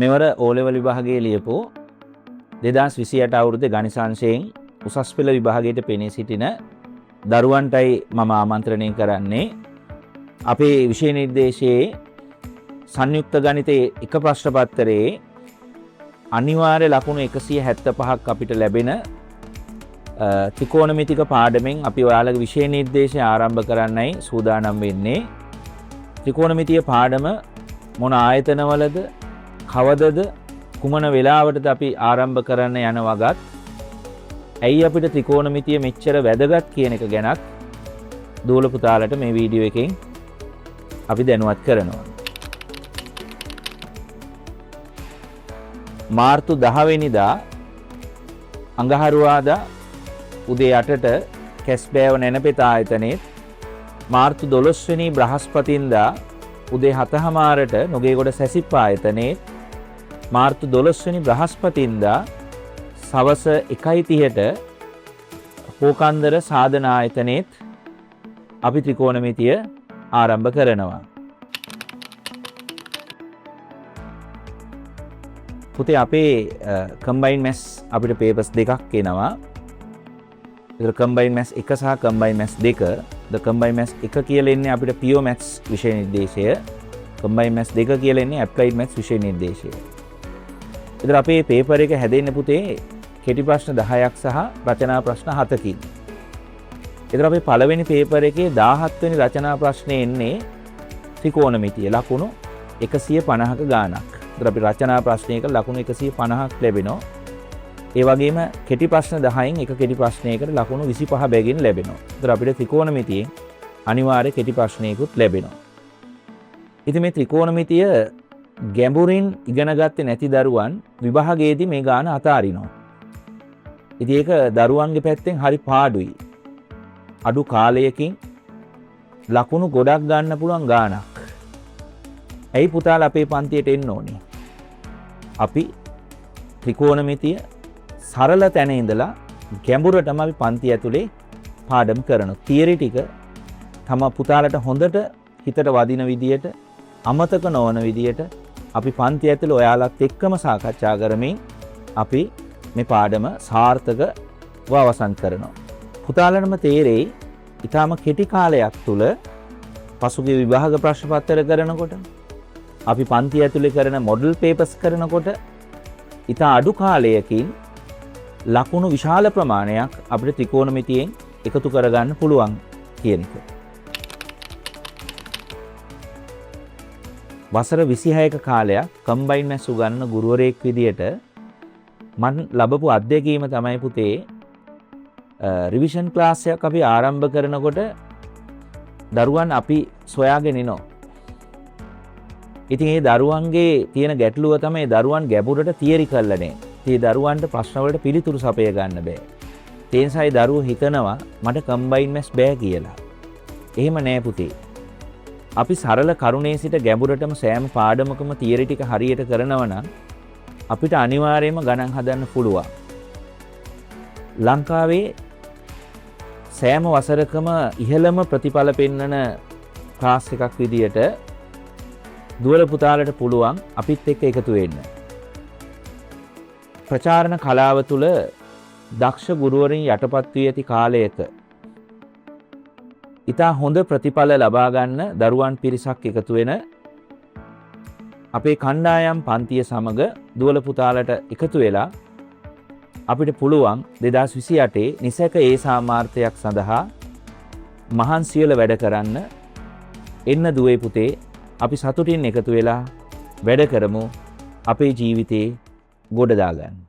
මෙවර O level විභාගයේ ලියපු 2028 අවුරුද්දේ ගණිතාංශයෙන් උසස් පෙළ විභාගයට පෙනී සිටින දරුවන්ටයි මම ආමන්ත්‍රණය කරන්නේ. අපේ විෂය නිර්දේශයේ සංයුක්ත ගණිතයේ එක ප්‍රශ්න පත්‍රයේ අනිවාර්ය ලකුණු 175ක් අපිට ලැබෙන ත්‍රිකෝණමිතික පාඩමෙන් අපි ඔයාලගේ විෂය නිර්දේශය ආරම්භ කරන්නයි සූදානම් වෙන්නේ. ත්‍රිකෝණමිතිය පාඩම මොන ආයතනවලද, කවදද, කුමන වෙලාවටද අපි ආරම්භ කරන්න යන වගත්, ඇයි අපිට ත්‍රිකෝණමිතිය මෙච්චර වැදගත් කියන එක ගැනත් දූල පුතාලට මේ වීඩියෝ එකෙන් අපි දැනුවත් කරනවා. මාර්තු 10 වෙනිදා අඟහරුවාදා උදේ 8ට කැස්බෑව නැනපෙත ආයතනයේ, මාර්තු 12 වෙනි බ්‍රහස්පතින්දා උදේ 7:00ට නොගේගොඩ සැසිප්ප ආයතනයේ, මාර්තු 12 වෙනි බ්‍රහස්පතින්දා සවස 1:30ට පෝකන්දර සාධන ආයතනයේ අපි ත්‍රිකෝණමිතිය ආරම්භ කරනවා. පුතේ අපේ කම්බයින් මැස් අපිට පේපර්ස් දෙකක් එනවා. ඒතර කම්බයින් මැස් 1 සහ කම්බයින් මැස් 2. ද කම්බයින් මැස් 1 කියලා එන්නේ අපිට පියෝ මැත්ස් විෂය නිර්දේශය. කම්බයින් මැස් 2 කියලා එන්නේ ඇප්ලයිඩ් මැත්ස් විෂය නිර්දේශය. ඒතර අපේ පේපර් එක හැදෙන්නේ පුතේ කෙටි ප්‍රශ්න 10ක් සහ රචනා ප්‍රශ්න 7කින්. ඒතර අපේ පළවෙනි පේපර් එකේ 17 වෙනි රචනා ප්‍රශ්නේ එන්නේ ත්‍රිකෝණමිතිය ලකුණු 150ක ගාණක්. ඒතර අපි රචනා ප්‍රශ්නයක ලකුණු 150ක් ලැබෙනවා. ඒ වගේම කෙටි ප්‍රශ්න 10න් එක කෙටි ප්‍රශ්නයකට ලකුණු 25 බැගින් ලැබෙනවා. ඒතර අපිට ත්‍රිකෝණමිතියෙන් අනිවාර්ය කෙටි ප්‍රශ්නයකුත් ලැබෙනවා. ඉතින් මේ ත්‍රිකෝණමිතිය ගැඹුරින් ඉගෙන ගත්තේ නැති දරුවන් විභාගයේදී මේ ගාන අතාරිනවා. ඉතින් ඒක දරුවන්ගේ පැත්තෙන් හරි පාඩුයි. අඩු කාලයකින් ලකුණු ගොඩක් ගන්න පුළුවන් ගානක්. ඇයි පුතාලා අපේ පන්තියට එන්න ඕනේ? අපි ත්‍රිකෝණමිතිය සරල තැන ඉඳලා ගැඹුරටම අපි පන්ති ඇතුලේ පාඩම් කරනවා. තියරි ටික තම පුතාලට හොඳට හිතට වදින විදියට, අමතක නොවන විදියට අපි පන්ති ඇතුලේ ඔයාලත් එක්කම සාකච්ඡා කරමින් අපි මේ පාඩම සාර්ථකව අවසන් කරනවා. පුතාලටම තේරෙයි ඊටාම කෙටි කාලයක් තුල පසුගිය විභාග ප්‍රශ්න පත්‍ර කරනකොට, අපි පන්ති ඇතුලේ කරන මොඩල් පේපර්ස් කරනකොට ඉතා අඩු කාලයකින් ලකුණු විශාල ප්‍රමාණයක් අපිට ත්‍රිකෝණමිතියෙන් එකතු කරගන්න පුළුවන් කියන එක. වසර 26ක කාලයක් කම්බයින් මැස් උගන්වන ගුරුවරයෙක් විදියට මම ලැබපු අත්දැකීම තමයි පුතේ, රිවිෂන් ක්ලාස් එකක් අපි ආරම්භ කරනකොට දරුවන් අපි සොයාගෙන ඉනවා. ඉතින් ඒ දරුවන්ගේ තියෙන ගැටලුව තමයි දරුවන් ගැඹුරට තියරි කරලා නැහැ. ඒ දරුවන්ට ප්‍රශ්න වලට පිළිතුරු සපය ගන්න බෑ. ඒ නිසායි දරුවෝ හිතනවා මට කම්බයින් මැස් බෑ කියලා. එහෙම නෑ පුතේ. අපි සරල කරුණේ සිට ගැඹුරටම සෑම පාඩමකම තියරි ටික හරියට කරනවා නම් අපිට අනිවාර්යයෙන්ම ගණන් හදන්න පුළුවන්. ලංකාවේ සෑම වසරකම ඉහළම ප්‍රතිඵල පෙන්වන ක්ලාස් එකක් විදියට දුවල පුතාලට පුළුවන් අපිත් එක්ක එකතු වෙන්න. ප්‍රචාරණ කලාව තුළ දක්ෂ ගුරුවරින් යටපත් වී ඇති කාලයක ඉතා හොඳ ප්‍රතිඵල ලබා ගන්න දරුවන් පිරිසක් එකතු වෙන අපේ කණ්ඩායම් පන්තිය සමග දුවල පුතාලට එකතු වෙලා අපිට පුළුවන් 2028 නිසැක ඒ සාමාර්ථයක් සඳහා මහන්සියල වැඩ කරන්න. එන්න දුවේ පුතේ, අපි සතුටින් එකතු වෙලා වැඩ කරමු අපේ ජීවිතේ ගොඩ දාගන්න.